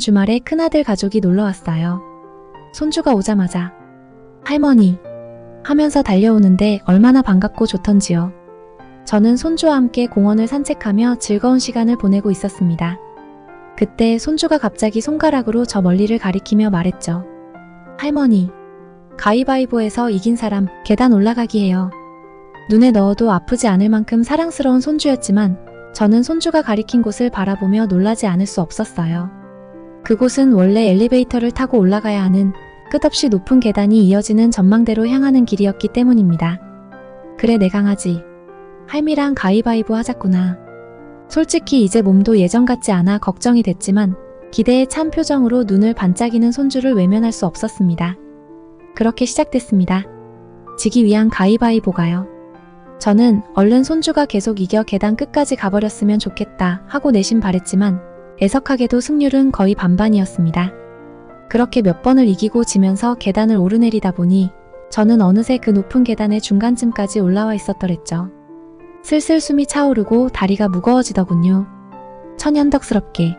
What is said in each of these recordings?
주말에 큰아들 가족이 놀러 왔어요. 손주가 오자마자 할머니 하면서 달려오는데 얼마나 반갑고 좋던지요. 저는 손주와 함께 공원을 산책하며 즐거운 시간을 보내고 있었습니다. 그때 손주가 갑자기 손가락으로 저 멀리를 가리키며 말했죠. 할머니, 가위바위보에서 이긴 사람 계단 올라가기 해요. 눈에 넣어도 아프지 않을 만큼 사랑스러운 손주였지만 저는 손주가 가리킨 곳을 바라보며 놀라지 않을 수 없었어요. 그곳은 원래 엘리베이터를 타고 올라가야 하는 끝없이 높은 계단이 이어지는 전망대로 향하는 길이었기 때문입니다. 그래 내 강아지, 할미랑 가위바위보 하자꾸나. 솔직히 이제 몸도 예전 같지 않아 걱정이 됐지만 기대에 찬 표정으로 눈을 반짝이는 손주를 외면할 수 없었습니다. 그렇게 시작됐습니다. 지기 위한 가위바위보가요. 저는 얼른 손주가 계속 이겨 계단 끝까지 가버렸으면 좋겠다 하고 내심 바랬지만 애석하게도 승률은 거의 반반이었습니다. 그렇게 몇 번을 이기고 지면서 계단을 오르내리다 보니 저는 어느새 그 높은 계단의 중간쯤까지 올라와 있었더랬죠. 슬슬 숨이 차오르고 다리가 무거워지더군요. 천연덕스럽게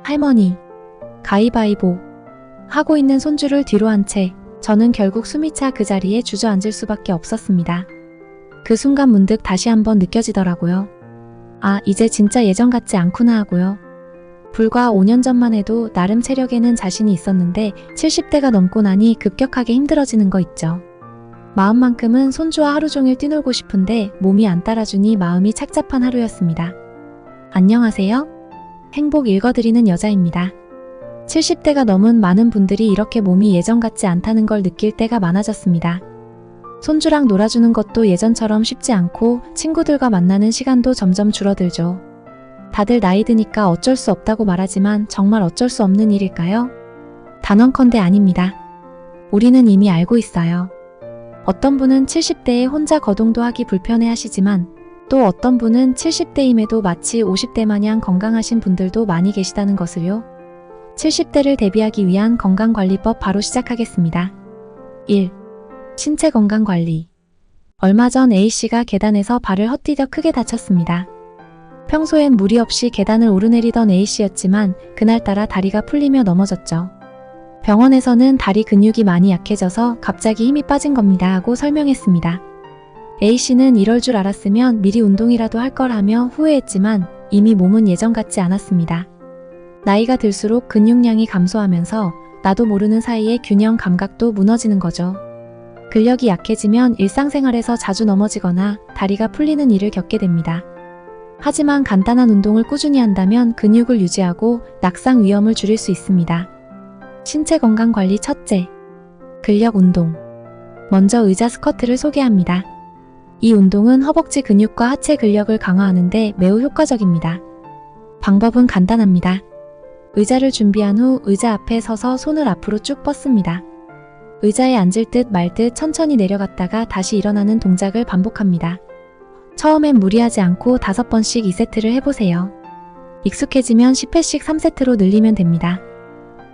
할머니, 가위바위보 하고 있는 손주를 뒤로 한 채 저는 결국 숨이 차 그 자리에 주저앉을 수밖에 없었습니다. 그 순간 문득 다시 한번 느껴지더라고요. 아, 이제 진짜 예전 같지 않구나 하고요. 불과 5년 전만 해도 나름 체력에는 자신이 있었는데 70대가 넘고 나니 급격하게 힘들어지는 거 있죠. 마음만큼은 손주와 하루 종일 뛰놀고 싶은데 몸이 안 따라주니 마음이 착잡한 하루였습니다. 안녕하세요. 행복 읽어드리는 여자입니다. 70대가 넘은 많은 분들이 이렇게 몸이 예전 같지 않다는 걸 느낄 때가 많아졌습니다. 손주랑 놀아주는 것도 예전처럼 쉽지 않고 친구들과 만나는 시간도 점점 줄어들죠. 다들 나이 드니까 어쩔 수 없다고 말하지만 정말 어쩔 수 없는 일일까요? 단언컨대 아닙니다. 우리는 이미 알고 있어요. 어떤 분은 70대에 혼자 거동도 하기 불편해 하시지만 또 어떤 분은 70대임에도 마치 50대 마냥 건강하신 분들도 많이 계시다는 것을요. 70대를 대비하기 위한 건강관리법 바로 시작하겠습니다. 1. 신체 건강관리. 얼마 전 A씨가 계단에서 발을 헛디뎌 크게 다쳤습니다. 평소엔 무리 없이 계단을 오르내리던 A씨였지만 그날따라 다리가 풀리며 넘어졌죠. 병원에서는 다리 근육이 많이 약해져서 갑자기 힘이 빠진 겁니다 하고 설명했습니다. A씨는 이럴 줄 알았으면 미리 운동이라도 할 걸 하며 후회했지만 이미 몸은 예전 같지 않았습니다. 나이가 들수록 근육량이 감소하면서 나도 모르는 사이에 균형 감각도 무너지는 거죠. 근력이 약해지면 일상생활에서 자주 넘어지거나 다리가 풀리는 일을 겪게 됩니다. 하지만 간단한 운동을 꾸준히 한다면 근육을 유지하고 낙상 위험을 줄일 수 있습니다. 신체 건강 관리 첫째, 근력 운동. 먼저 의자 스쿼트를 소개합니다. 이 운동은 허벅지 근육과 하체 근력을 강화하는데 매우 효과적입니다. 방법은 간단합니다. 의자를 준비한 후 의자 앞에 서서 손을 앞으로 쭉 뻗습니다. 의자에 앉을 듯 말 듯 천천히 내려갔다가 다시 일어나는 동작을 반복합니다. 처음엔 무리하지 않고 5번씩 2세트를 해보세요. 익숙해지면 10회씩 3세트로 늘리면 됩니다.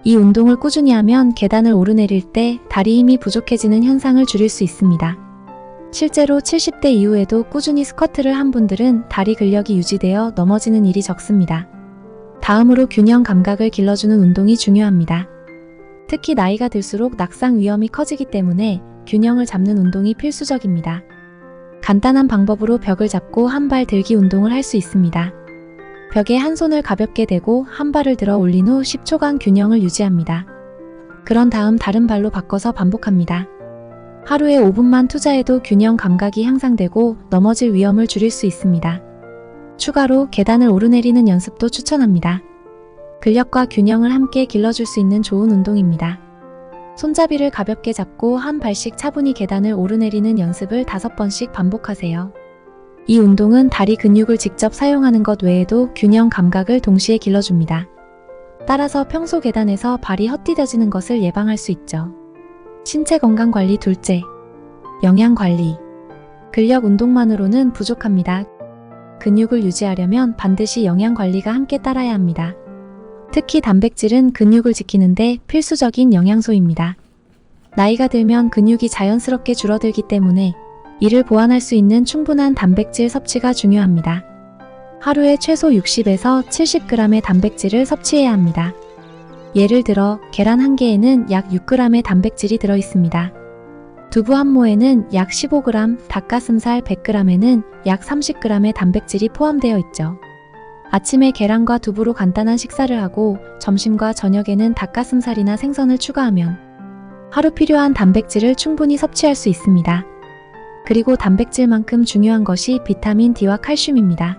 이 운동을 꾸준히 하면 계단을 오르내릴 때 다리 힘이 부족해지는 현상을 줄일 수 있습니다. 실제로 70대 이후에도 꾸준히 스쿼트를 한 분들은 다리 근력이 유지되어 넘어지는 일이 적습니다. 다음으로 균형 감각을 길러주는 운동이 중요합니다. 특히 나이가 들수록 낙상 위험이 커지기 때문에 균형을 잡는 운동이 필수적입니다. 간단한 방법으로 벽을 잡고 한 발 들기 운동을 할 수 있습니다. 벽에 한 손을 가볍게 대고 한 발을 들어 올린 후 10초간 균형을 유지합니다. 그런 다음 다른 발로 바꿔서 반복합니다. 하루에 5분만 투자해도 균형 감각이 향상되고 넘어질 위험을 줄일 수 있습니다. 추가로 계단을 오르내리는 연습도 추천합니다. 근력과 균형을 함께 길러줄 수 있는 좋은 운동입니다. 손잡이를 가볍게 잡고 한 발씩 차분히 계단을 오르내리는 연습을 5번씩 반복하세요. 이 운동은 다리 근육을 직접 사용하는 것 외에도 균형 감각을 동시에 길러줍니다. 따라서 평소 계단에서 발이 헛디뎌지는 것을 예방할 수 있죠. 신체 건강 관리 둘째, 영양 관리. 근력 운동만으로는 부족합니다. 근육을 유지하려면 반드시 영양 관리가 함께 따라야 합니다. 특히 단백질은 근육을 지키는데 필수적인 영양소입니다. 나이가 들면 근육이 자연스럽게 줄어들기 때문에 이를 보완할 수 있는 충분한 단백질 섭취가 중요합니다. 하루에 최소 60에서 70g의 단백질을 섭취해야 합니다. 예를 들어 계란 1개에는 약 6g의 단백질이 들어있습니다. 두부 한 모에는 약 15g, 닭가슴살 100g에는 약 30g의 단백질이 포함되어 있죠. 아침에 계란과 두부로 간단한 식사를 하고 점심과 저녁에는 닭가슴살이나 생선을 추가하면 하루 필요한 단백질을 충분히 섭취할 수 있습니다. 그리고 단백질만큼 중요한 것이 비타민 D와 칼슘입니다.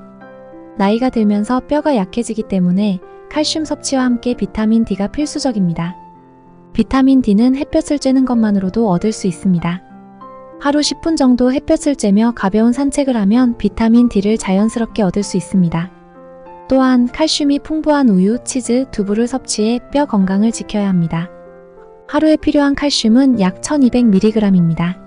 나이가 들면서 뼈가 약해지기 때문에 칼슘 섭취와 함께 비타민 D가 필수적입니다. 비타민 D는 햇볕을 쬐는 것만으로도 얻을 수 있습니다. 하루 10분 정도 햇볕을 쬐며 가벼운 산책을 하면 비타민 D를 자연스럽게 얻을 수 있습니다. 또한 칼슘이 풍부한 우유, 치즈, 두부를 섭취해 뼈 건강을 지켜야 합니다. 하루에 필요한 칼슘은 약 1200mg입니다.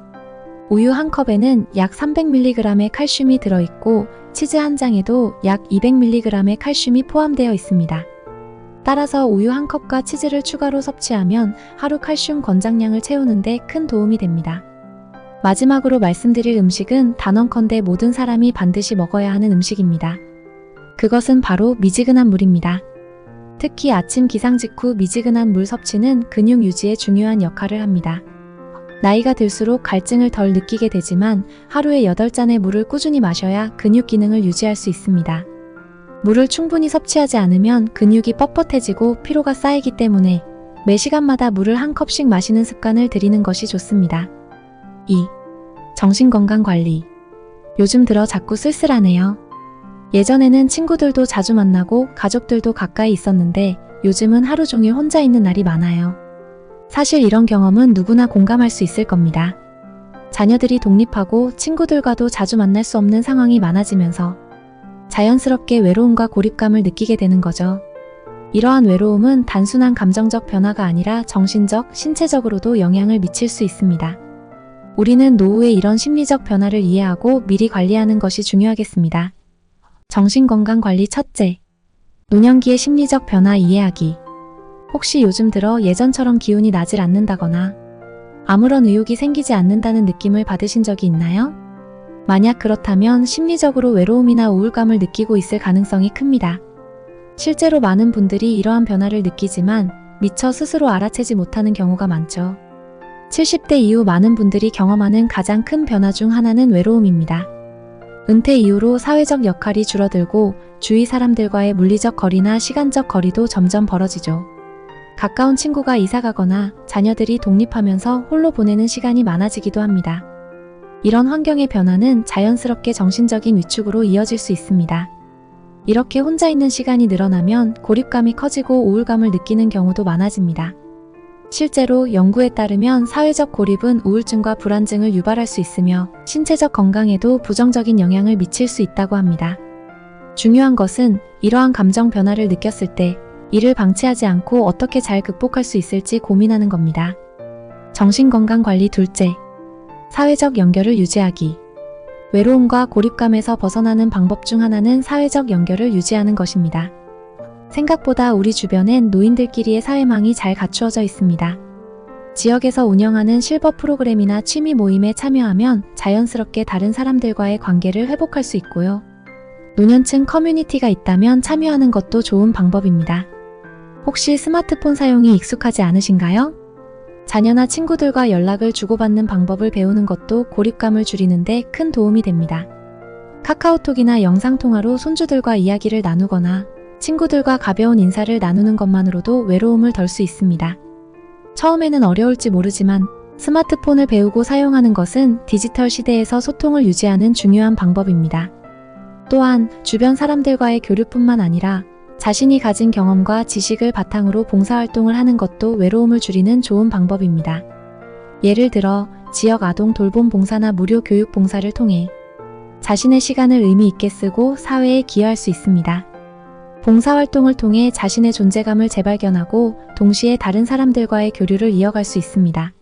우유 한 컵에는 약 300mg의 칼슘이 들어있고 치즈 한 장에도 약 200mg의 칼슘이 포함되어 있습니다. 따라서 우유 한 컵과 치즈를 추가로 섭취하면 하루 칼슘 권장량을 채우는 데 큰 도움이 됩니다. 마지막으로 말씀드릴 음식은 단언컨대 모든 사람이 반드시 먹어야 하는 음식입니다. 그것은 바로 미지근한 물입니다. 특히 아침 기상 직후 미지근한 물 섭취는 근육 유지에 중요한 역할을 합니다. 나이가 들수록 갈증을 덜 느끼게 되지만 하루에 8잔의 물을 꾸준히 마셔야 근육 기능을 유지할 수 있습니다. 물을 충분히 섭취하지 않으면 근육이 뻣뻣해지고 피로가 쌓이기 때문에 매 시간마다 물을 한 컵씩 마시는 습관을 들이는 것이 좋습니다. 2. 정신건강관리. 요즘 들어 자꾸 쓸쓸하네요. 예전에는 친구들도 자주 만나고 가족들도 가까이 있었는데 요즘은 하루 종일 혼자 있는 날이 많아요. 사실 이런 경험은 누구나 공감할 수 있을 겁니다. 자녀들이 독립하고 친구들과도 자주 만날 수 없는 상황이 많아지면서 자연스럽게 외로움과 고립감을 느끼게 되는 거죠. 이러한 외로움은 단순한 감정적 변화가 아니라 정신적, 신체적으로도 영향을 미칠 수 있습니다. 우리는 노후의 이런 심리적 변화를 이해하고 미리 관리하는 것이 중요하겠습니다. 정신건강관리 첫째, 노년기의 심리적 변화 이해하기. 혹시 요즘 들어 예전처럼 기운이 나질 않는다거나 아무런 의욕이 생기지 않는다는 느낌을 받으신 적이 있나요? 만약 그렇다면 심리적으로 외로움이나 우울감을 느끼고 있을 가능성이 큽니다. 실제로 많은 분들이 이러한 변화를 느끼지만 미처 스스로 알아채지 못하는 경우가 많죠. 70대 이후 많은 분들이 경험하는 가장 큰 변화 중 하나는 외로움입니다. 은퇴 이후로 사회적 역할이 줄어들고 주위 사람들과의 물리적 거리나 시간적 거리도 점점 벌어지죠. 가까운 친구가 이사가거나 자녀들이 독립하면서 홀로 보내는 시간이 많아지기도 합니다. 이런 환경의 변화는 자연스럽게 정신적인 위축으로 이어질 수 있습니다. 이렇게 혼자 있는 시간이 늘어나면 고립감이 커지고 우울감을 느끼는 경우도 많아집니다. 실제로 연구에 따르면 사회적 고립은 우울증과 불안증을 유발할 수 있으며 신체적 건강에도 부정적인 영향을 미칠 수 있다고 합니다. 중요한 것은 이러한 감정 변화를 느꼈을 때 이를 방치하지 않고 어떻게 잘 극복할 수 있을지 고민하는 겁니다. 정신건강관리 둘째, 사회적 연결을 유지하기. 외로움과 고립감에서 벗어나는 방법 중 하나는 사회적 연결을 유지하는 것입니다. 생각보다 우리 주변엔 노인들끼리의 사회망이 잘 갖추어져 있습니다. 지역에서 운영하는 실버 프로그램이나 취미 모임에 참여하면 자연스럽게 다른 사람들과의 관계를 회복할 수 있고요. 노년층 커뮤니티가 있다면 참여하는 것도 좋은 방법입니다. 혹시 스마트폰 사용이 익숙하지 않으신가요? 자녀나 친구들과 연락을 주고받는 방법을 배우는 것도 고립감을 줄이는 데 큰 도움이 됩니다. 카카오톡이나 영상통화로 손주들과 이야기를 나누거나 친구들과 가벼운 인사를 나누는 것만으로도 외로움을 덜 수 있습니다. 처음에는 어려울지 모르지만 스마트폰을 배우고 사용하는 것은 디지털 시대에서 소통을 유지하는 중요한 방법입니다. 또한 주변 사람들과의 교류뿐만 아니라 자신이 가진 경험과 지식을 바탕으로 봉사활동을 하는 것도 외로움을 줄이는 좋은 방법입니다. 예를 들어 지역 아동 돌봄 봉사나 무료 교육 봉사를 통해 자신의 시간을 의미 있게 쓰고 사회에 기여할 수 있습니다. 봉사활동을 통해 자신의 존재감을 재발견하고 동시에 다른 사람들과의 교류를 이어갈 수 있습니다.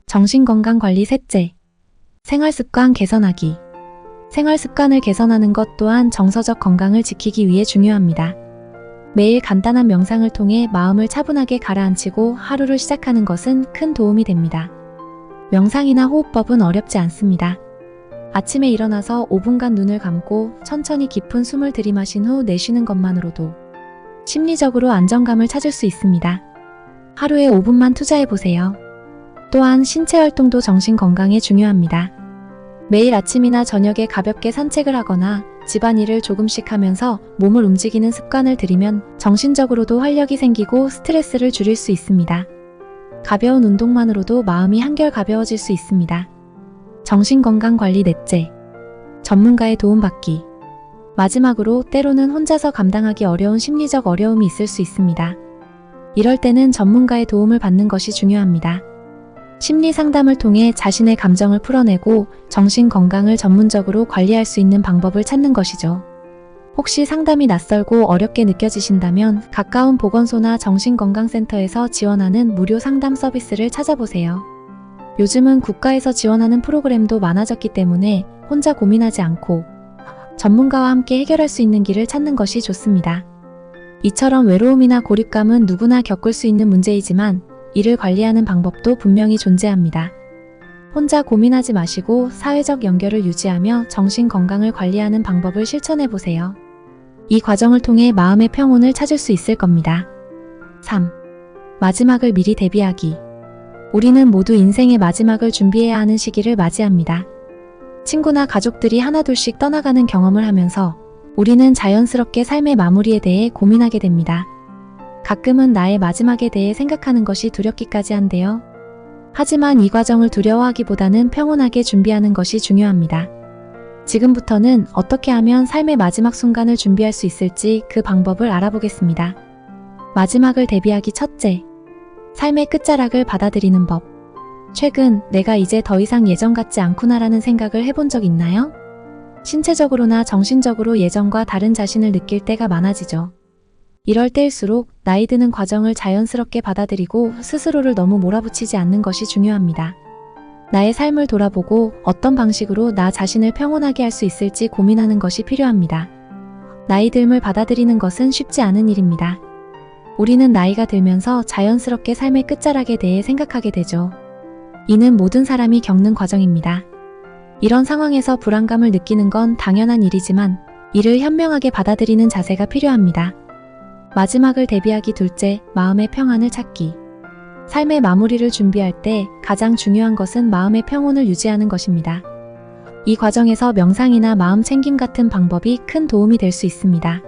정신건강관리 셋째, 생활습관 개선하기. 생활습관을 개선하는 것 또한 정서적 건강을 지키기 위해 중요합니다. 매일 간단한 명상을 통해 마음을 차분하게 가라앉히고 하루를 시작하는 것은 큰 도움이 됩니다. 명상이나 호흡법은 어렵지 않습니다. 아침에 일어나서 5분간 눈을 감고 천천히 깊은 숨을 들이마신 후 내쉬는 것만으로도 심리적으로 안정감을 찾을 수 있습니다. 하루에 5분만 투자해보세요. 또한 신체 활동도 정신 건강에 중요합니다. 매일 아침이나 저녁에 가볍게 산책을 하거나 집안일을 조금씩 하면서 몸을 움직이는 습관을 들이면 정신적으로도 활력이 생기고 스트레스를 줄일 수 있습니다. 가벼운 운동만으로도 마음이 한결 가벼워질 수 있습니다. 정신건강관리 넷째, 전문가의 도움받기. 마지막으로 때로는 혼자서 감당하기 어려운 심리적 어려움이 있을 수 있습니다. 이럴 때는 전문가의 도움을 받는 것이 중요합니다. 심리 상담을 통해 자신의 감정을 풀어내고 정신 건강을 전문적으로 관리할 수 있는 방법을 찾는 것이죠. 혹시 상담이 낯설고 어렵게 느껴지신다면 가까운 보건소나 정신건강센터에서 지원하는 무료 상담 서비스를 찾아보세요. 요즘은 국가에서 지원하는 프로그램도 많아졌기 때문에 혼자 고민하지 않고 전문가와 함께 해결할 수 있는 길을 찾는 것이 좋습니다. 이처럼 외로움이나 고립감은 누구나 겪을 수 있는 문제이지만 이를 관리하는 방법도 분명히 존재합니다. 혼자 고민하지 마시고 사회적 연결을 유지하며 정신 건강을 관리하는 방법을 실천해 보세요. 이 과정을 통해 마음의 평온을 찾을 수 있을 겁니다. 3. 마지막을 미리 대비하기. 우리는 모두 인생의 마지막을 준비해야 하는 시기를 맞이합니다. 친구나 가족들이 하나둘씩 떠나가는 경험을 하면서 우리는 자연스럽게 삶의 마무리에 대해 고민하게 됩니다. 가끔은 나의 마지막에 대해 생각하는 것이 두렵기까지 한데요. 하지만 이 과정을 두려워하기보다는 평온하게 준비하는 것이 중요합니다. 지금부터는 어떻게 하면 삶의 마지막 순간을 준비할 수 있을지 그 방법을 알아보겠습니다. 마지막을 대비하기 첫째, 삶의 끝자락을 받아들이는 법. 최근 내가 이제 더 이상 예전 같지 않구나라는 생각을 해본 적 있나요? 신체적으로나 정신적으로 예전과 다른 자신을 느낄 때가 많아지죠. 이럴 때일수록 나이 드는 과정을 자연스럽게 받아들이고 스스로를 너무 몰아붙이지 않는 것이 중요합니다. 나의 삶을 돌아보고 어떤 방식으로 나 자신을 평온하게 할 수 있을지 고민하는 것이 필요합니다. 나이 듦을 받아들이는 것은 쉽지 않은 일입니다. 우리는 나이가 들면서 자연스럽게 삶의 끝자락에 대해 생각하게 되죠. 이는 모든 사람이 겪는 과정입니다. 이런 상황에서 불안감을 느끼는 건 당연한 일이지만 이를 현명하게 받아들이는 자세가 필요합니다. 마지막을 대비하기 둘째, 마음의 평안을 찾기. 삶의 마무리를 준비할 때 가장 중요한 것은 마음의 평온을 유지하는 것입니다. 이 과정에서 명상이나 마음 챙김 같은 방법이 큰 도움이 될 수 있습니다.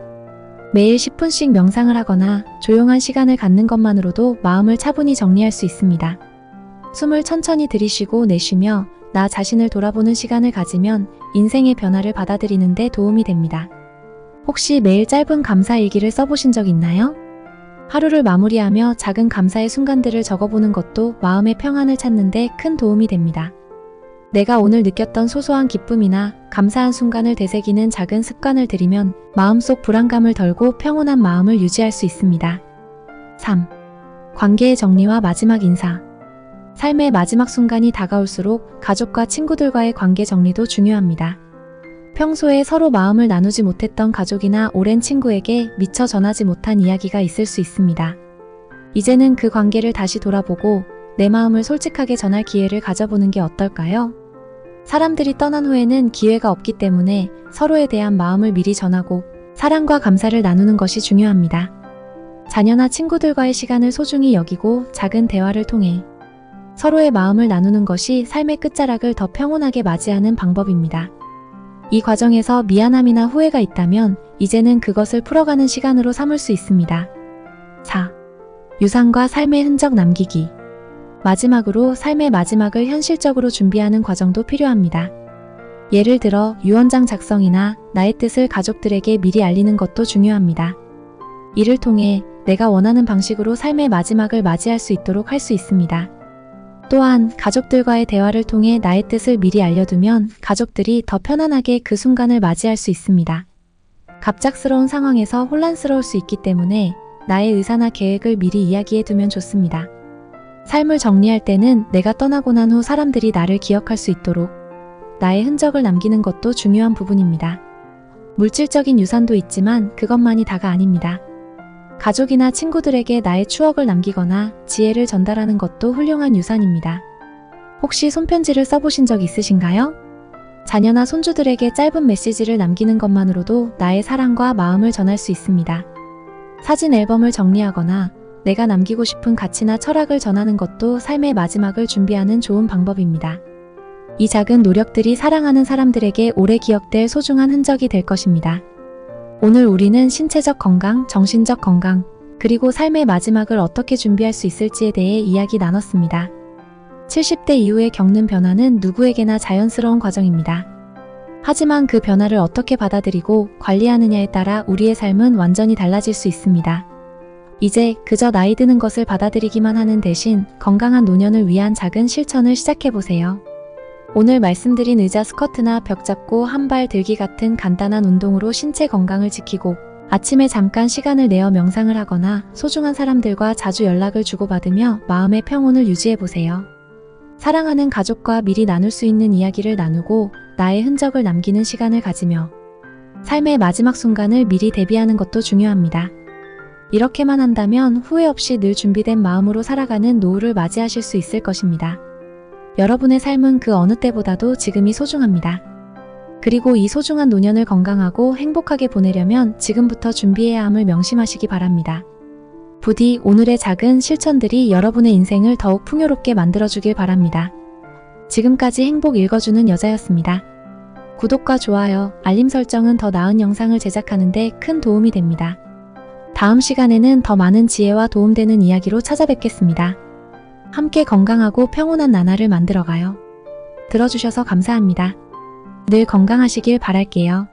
매일 10분씩 명상을 하거나 조용한 시간을 갖는 것만으로도 마음을 차분히 정리할 수 있습니다. 숨을 천천히 들이쉬고 내쉬며 나 자신을 돌아보는 시간을 가지면 인생의 변화를 받아들이는 데 도움이 됩니다. 혹시 매일 짧은 감사 일기를 써보신 적 있나요? 하루를 마무리하며 작은 감사의 순간들을 적어보는 것도 마음의 평안을 찾는 데 큰 도움이 됩니다. 내가 오늘 느꼈던 소소한 기쁨이나 감사한 순간을 되새기는 작은 습관을 들이면 마음속 불안감을 덜고 평온한 마음을 유지할 수 있습니다. 3. 관계의 정리와 마지막 인사. 삶의 마지막 순간이 다가올수록 가족과 친구들과의 관계 정리도 중요합니다. 평소에 서로 마음을 나누지 못했던 가족이나 오랜 친구에게 미처 전하지 못한 이야기가 있을 수 있습니다. 이제는 그 관계를 다시 돌아보고 내 마음을 솔직하게 전할 기회를 가져보는 게 어떨까요? 사람들이 떠난 후에는 기회가 없기 때문에 서로에 대한 마음을 미리 전하고 사랑과 감사를 나누는 것이 중요합니다. 자녀나 친구들과의 시간을 소중히 여기고 작은 대화를 통해 서로의 마음을 나누는 것이 삶의 끝자락을 더 평온하게 맞이하는 방법입니다. 이 과정에서 미안함이나 후회가 있다면 이제는 그것을 풀어가는 시간으로 삼을 수 있습니다. 4. 유산과 삶의 흔적 남기기. 마지막으로 삶의 마지막을 현실적으로 준비하는 과정도 필요합니다. 예를 들어 유언장 작성이나 나의 뜻을 가족들에게 미리 알리는 것도 중요합니다. 이를 통해 내가 원하는 방식으로 삶의 마지막을 맞이할 수 있도록 할 수 있습니다. 또한 가족들과의 대화를 통해 나의 뜻을 미리 알려두면 가족들이 더 편안하게 그 순간을 맞이할 수 있습니다. 갑작스러운 상황에서 혼란스러울 수 있기 때문에 나의 의사나 계획을 미리 이야기해두면 좋습니다. 삶을 정리할 때는 내가 떠나고 난 후 사람들이 나를 기억할 수 있도록 나의 흔적을 남기는 것도 중요한 부분입니다. 물질적인 유산도 있지만 그것만이 다가 아닙니다. 가족이나 친구들에게 나의 추억을 남기거나 지혜를 전달하는 것도 훌륭한 유산입니다. 혹시 손편지를 써보신 적 있으신가요? 자녀나 손주들에게 짧은 메시지를 남기는 것만으로도 나의 사랑과 마음을 전할 수 있습니다. 사진 앨범을 정리하거나 내가 남기고 싶은 가치나 철학을 전하는 것도 삶의 마지막을 준비하는 좋은 방법입니다. 이 작은 노력들이 사랑하는 사람들에게 오래 기억될 소중한 흔적이 될 것입니다. 오늘 우리는 신체적 건강, 정신적 건강, 그리고 삶의 마지막을 어떻게 준비할 수 있을지에 대해 이야기 나눴습니다. 70대 이후에 겪는 변화는 누구에게나 자연스러운 과정입니다. 하지만 그 변화를 어떻게 받아들이고 관리하느냐에 따라 우리의 삶은 완전히 달라질 수 있습니다. 이제 그저 나이 드는 것을 받아들이기만 하는 대신 건강한 노년을 위한 작은 실천을 시작해보세요. 오늘 말씀드린 의자 스쿼트나 벽 잡고 한 발 들기 같은 간단한 운동으로 신체 건강을 지키고 아침에 잠깐 시간을 내어 명상을 하거나 소중한 사람들과 자주 연락을 주고받으며 마음의 평온을 유지해보세요. 사랑하는 가족과 미리 나눌 수 있는 이야기를 나누고 나의 흔적을 남기는 시간을 가지며 삶의 마지막 순간을 미리 대비하는 것도 중요합니다. 이렇게만 한다면 후회 없이 늘 준비된 마음으로 살아가는 노후를 맞이하실 수 있을 것입니다. 여러분의 삶은 그 어느 때보다도 지금이 소중합니다. 그리고 이 소중한 노년을 건강하고 행복하게 보내려면 지금부터 준비해야 함을 명심하시기 바랍니다. 부디 오늘의 작은 실천들이 여러분의 인생을 더욱 풍요롭게 만들어주길 바랍니다. 지금까지 행복 읽어주는 여자였습니다. 구독과 좋아요, 알림 설정은 더 나은 영상을 제작하는 데 큰 도움이 됩니다. 다음 시간에는 더 많은 지혜와 도움되는 이야기로 찾아뵙겠습니다. 함께 건강하고 평온한 나날을 만들어가요. 들어주셔서 감사합니다. 늘 건강하시길 바랄게요.